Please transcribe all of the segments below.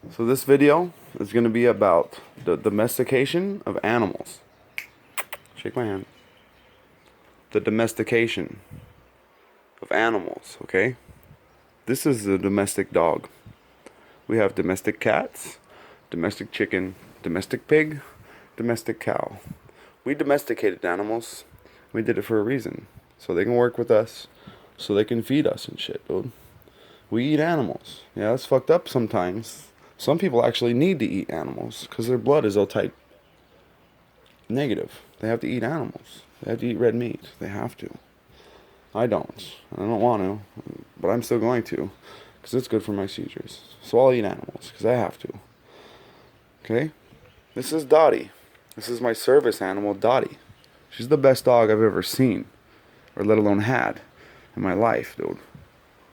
So this video is going to be about the domestication of animals. Shake my hand. The domestication of animals, okay? This is a domestic dog. We have domestic cats, domestic chicken, domestic pig, domestic cow. We domesticated animals. We did it for a reason. So they can work with us, so they can feed us and shit, dude. We eat animals. Yeah, it's fucked up sometimes. Some people actually need to eat animals because their blood is O type negative. They have to eat animals. They have to eat red meat. They have to. I don't. I don't want to, but I'm still going to because it's good for my seizures. So I'll eat animals because I have to. Okay? This is Dottie. This is my service animal, Dottie. She's the best dog I've ever seen, or let alone had, in my life, dude.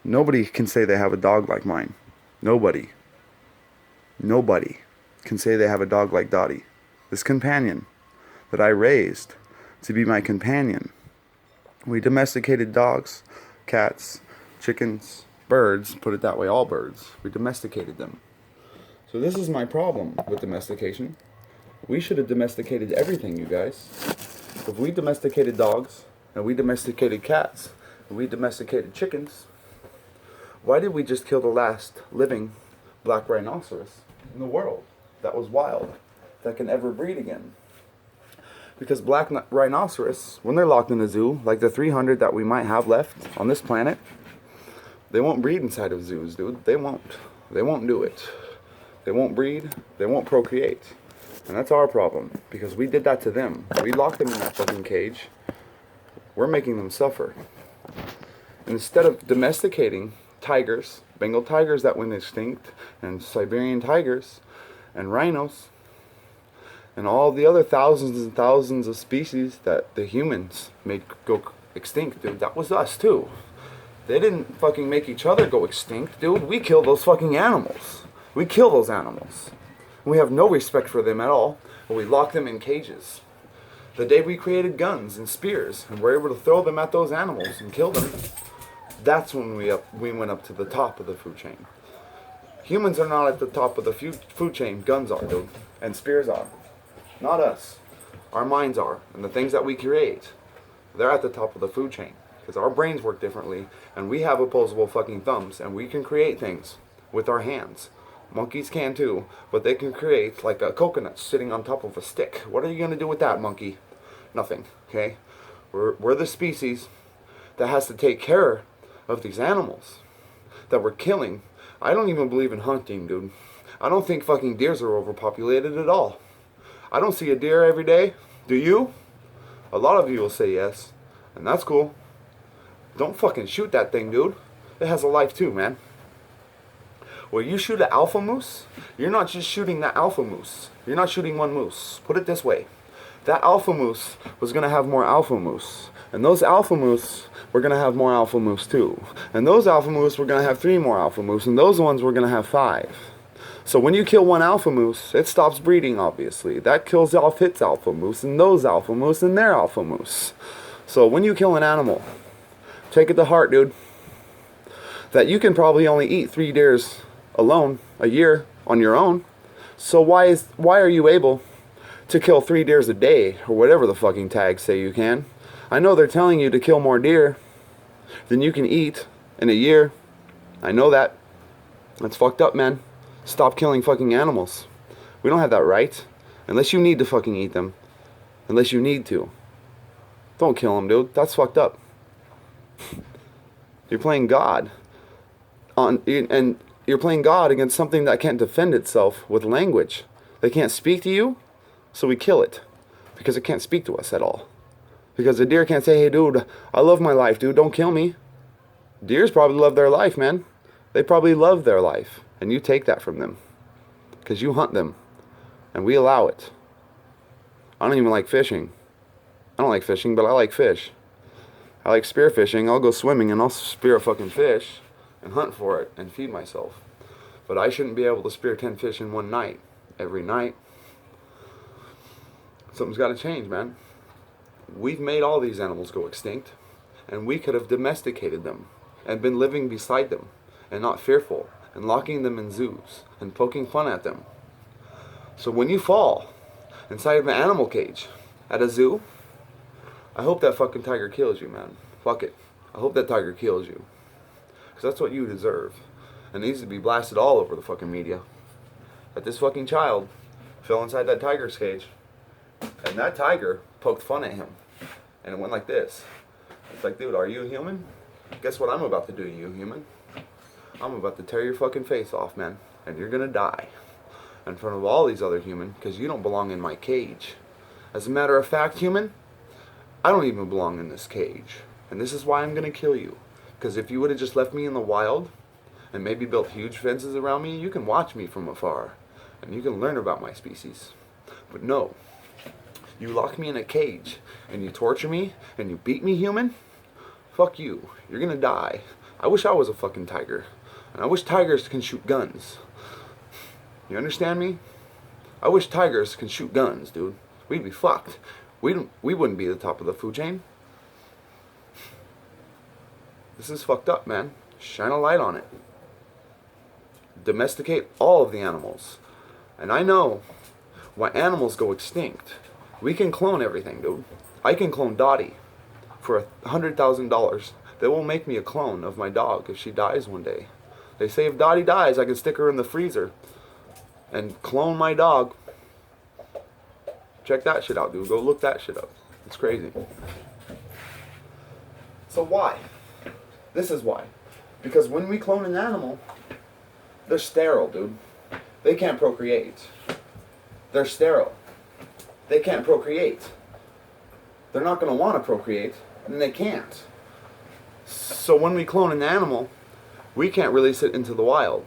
Nobody can say they have a dog like mine. Nobody can say they have a dog like Dottie. This companion that I raised to be my companion. We domesticated dogs, cats, chickens, birds, put it that way, all birds. We domesticated them. So this is my problem with domestication. We should have domesticated everything, you guys. If we domesticated dogs, and we domesticated cats, and we domesticated chickens, why did we just kill the last living black rhinoceros in the world that was wild, that can ever breed again? Because black rhinoceros, when they're locked in a zoo, like the 300 that we might have left on this planet, they won't breed inside of zoos, dude. They won't. They won't do it. They won't breed. They won't procreate. And that's our problem, because we did that to them. We locked them in that fucking cage. We're making them suffer. And instead of domesticating tigers, Bengal tigers that went extinct, and Siberian tigers, and rhinos, and all the other thousands and thousands of species that the humans made go extinct, dude, that was us too. They didn't fucking make each other go extinct, dude. We kill those fucking animals. We kill those animals. We have no respect for them at all, but we lock them in cages. The day we created guns and spears and were able to throw them at those animals and kill them, that's when we went up to the top of the food chain. Humans are not at the top of the food chain. Guns are, dude. And spears are. Not us. Our minds are. And the things that we create, they're at the top of the food chain. Because our brains work differently. And we have opposable fucking thumbs. And we can create things with our hands. Monkeys can too. But they can create like a coconut sitting on top of a stick. What are you going to do with that, monkey? Nothing. Okay? We're the species that has to take care of these animals that we're killing. I don't even believe in hunting, dude. I don't think fucking deers are overpopulated at all. I don't see a deer every day. Do you? A lot of you will say yes. And that's cool. Don't fucking shoot that thing, dude. It has a life too, man. When you shoot an alpha moose, you're not just shooting that alpha moose. You're not shooting one moose. Put it this way. That alpha moose was going to have more alpha moose. And those alpha moose were going to have more alpha moose too. And those alpha moose were going to have 3 more alpha moose. And those ones were going to have 5. So when you kill one alpha moose, it stops breeding, obviously. That kills off its alpha moose and those alpha moose and their alpha moose. So when you kill an animal, take it to heart, dude, that you can probably only eat 3 deers alone a year on your own. So why are you able to kill 3 deers a day, or whatever the fucking tags say you can? I know they're telling you to kill more deer than you can eat in a year. I know that. That's fucked up, man. Stop killing fucking animals. We don't have that right. Unless you need to fucking eat them. Unless you need to. Don't kill them, dude. That's fucked up. You're playing God. And you're playing God against something that can't defend itself with language. They can't speak to you, so we kill it. Because it can't speak to us at all. Because a deer can't say, hey dude, I love my life, dude, don't kill me. Deers probably love their life, man. They probably love their life. And you take that from them. Because you hunt them. And we allow it. I don't even like fishing. I don't like fishing, but I like fish. I like spear fishing. I'll go swimming and I'll spear a fucking fish and hunt for it and feed myself. But I shouldn't be able to spear 10 fish in one night. Every night. Something's got to change, man. We've made all these animals go extinct, and we could have domesticated them and been living beside them and not fearful and locking them in zoos and poking fun at them. So when you fall inside of an animal cage at a zoo, I hope that fucking tiger kills you, man. Fuck it. I hope that tiger kills you. Because that's what you deserve. And it needs to be blasted all over the fucking media. That this fucking child fell inside that tiger's cage. And that tiger poked fun at him. And it went like this. It's like, dude, are you a human? Guess what I'm about to do to you, human? I'm about to tear your fucking face off, man. And you're gonna die. In front of all these other humans, because you don't belong in my cage. As a matter of fact, human, I don't even belong in this cage. And this is why I'm gonna kill you. Because if you would have just left me in the wild, and maybe built huge fences around me, you can watch me from afar. And you can learn about my species. But no. You lock me in a cage, and you torture me, and you beat me, human? Fuck you. You're gonna die. I wish I was a fucking tiger. And I wish tigers can shoot guns. You understand me? I wish tigers can shoot guns, dude. We'd be fucked. We wouldn't be the top of the food chain. This is fucked up, man. Shine a light on it. Domesticate all of the animals. And I know why animals go extinct. We can clone everything, dude. I can clone Dottie for $100,000. They will make me a clone of my dog if she dies one day. They say if Dottie dies, I can stick her in the freezer and clone my dog. Check that shit out, dude. Go look that shit up. It's crazy. So why? This is why. Because when we clone an animal, they're sterile, dude. They can't procreate. They're sterile. They can't procreate. They're not going to want to procreate, and they can't. So when we clone an animal, we can't release it into the wild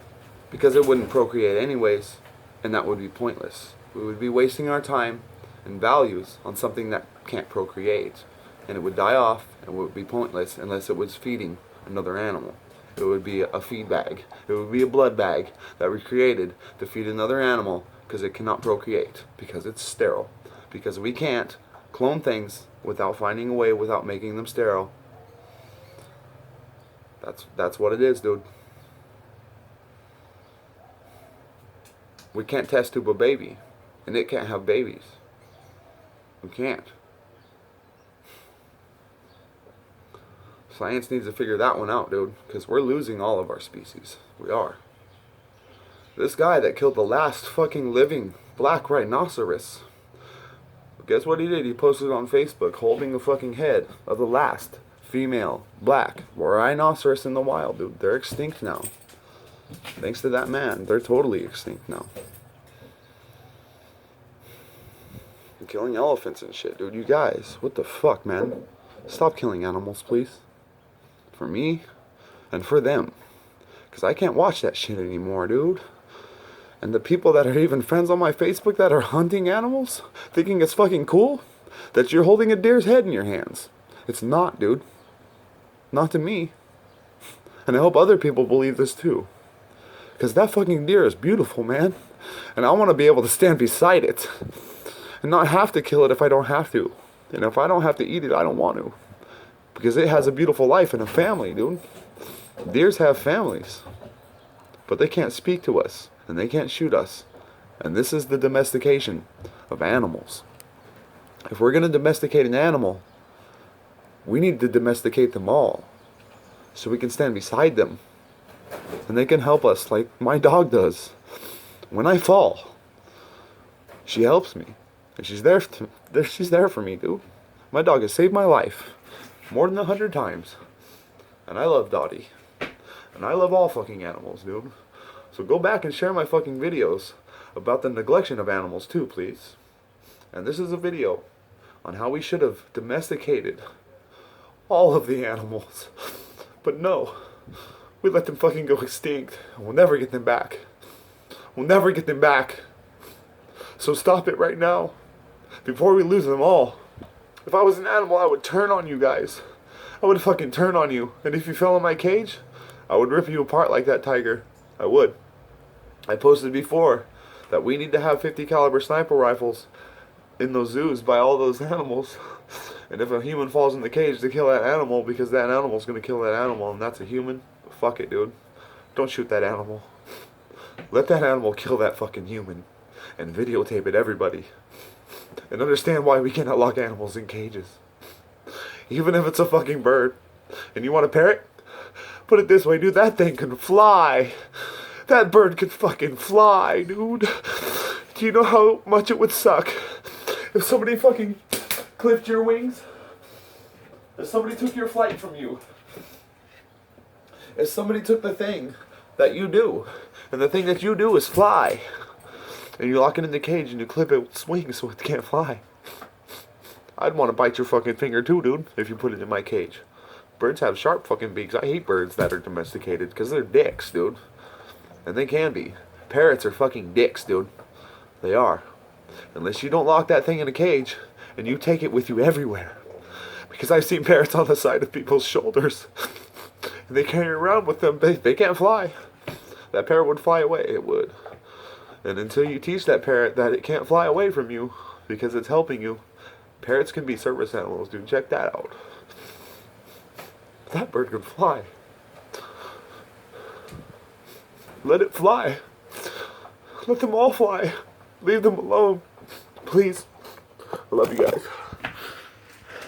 because it wouldn't procreate anyways, and that would be pointless. We would be wasting our time and values on something that can't procreate, and it would die off and would be pointless unless it was feeding another animal. It would be a feed bag. It would be a blood bag that we created to feed another animal because it cannot procreate, because it's sterile. Because we can't clone things without finding a way, without making them sterile. That's what it is, dude. We can't test tube a baby, and it can't have babies. We can't. Science needs to figure that one out, dude, because we're losing all of our species. We are. This guy that killed the last fucking living black rhinoceros, guess what he did? He posted on Facebook holding the fucking head of the last female black rhinoceros in the wild, dude. They're extinct now. Thanks to that man, they're totally extinct now. They're killing elephants and shit, dude. You guys, what the fuck, man? Stop killing animals, please. For me and for them. Because I can't watch that shit anymore, dude. And the people that are even friends on my Facebook that are hunting animals, thinking it's fucking cool that you're holding a deer's head in your hands. It's not, dude. Not to me. And I hope other people believe this too. Because that fucking deer is beautiful, man. And I want to be able to stand beside it. And not have to kill it if I don't have to. And if I don't have to eat it, I don't want to. Because it has a beautiful life and a family, dude. Deers have families. But they can't speak to us. And they can't shoot us. And this is the domestication of animals. If we're going to domesticate an animal, we need to domesticate them all. So we can stand beside them. And they can help us like my dog does. When I fall, she helps me. And she's there for me, dude. My dog has saved my life more than 100 times. And I love Dottie. And I love all fucking animals, dude. So go back and share my fucking videos about the neglection of animals too, please. And this is a video on how we should have domesticated all of the animals. But no, we let them fucking go extinct. We'll never get them back. We'll never get them back. So stop it right now, before we lose them all. If I was an animal, I would turn on you guys. I would fucking turn on you. And if you fell in my cage, I would rip you apart like that tiger. I would. I posted before that we need to have 50 caliber sniper rifles in those zoos by all those animals. And if a human falls in the cage to kill that animal because that animal's gonna kill that animal and that's a human, fuck it, dude. Don't shoot that animal. Let that animal kill that fucking human and videotape it, everybody. And understand why we cannot lock animals in cages. Even if it's a fucking bird. And you want a parrot? Put it this way, dude, that thing can fly. That bird could fucking fly, dude. Do you know how much it would suck if somebody fucking clipped your wings? If somebody took your flight from you? If somebody took the thing that you do, and the thing that you do is fly, and you lock it in the cage and you clip its wings so it can't fly, I'd want to bite your fucking finger too, dude, if you put it in my cage. Birds have sharp fucking beaks. I hate birds that are domesticated because they're dicks, dude. And they can be. Parrots are fucking dicks, dude. They are. Unless you don't lock that thing in a cage and you take it with you everywhere. Because I've seen parrots on the side of people's shoulders. And they carry around with them. They can't fly. That parrot would fly away. It would. And until you teach that parrot that it can't fly away from you because it's helping you, parrots can be service animals, dude. Check that out. That bird can fly. Let it fly. Let them all fly. Leave them alone. Please. I love you guys.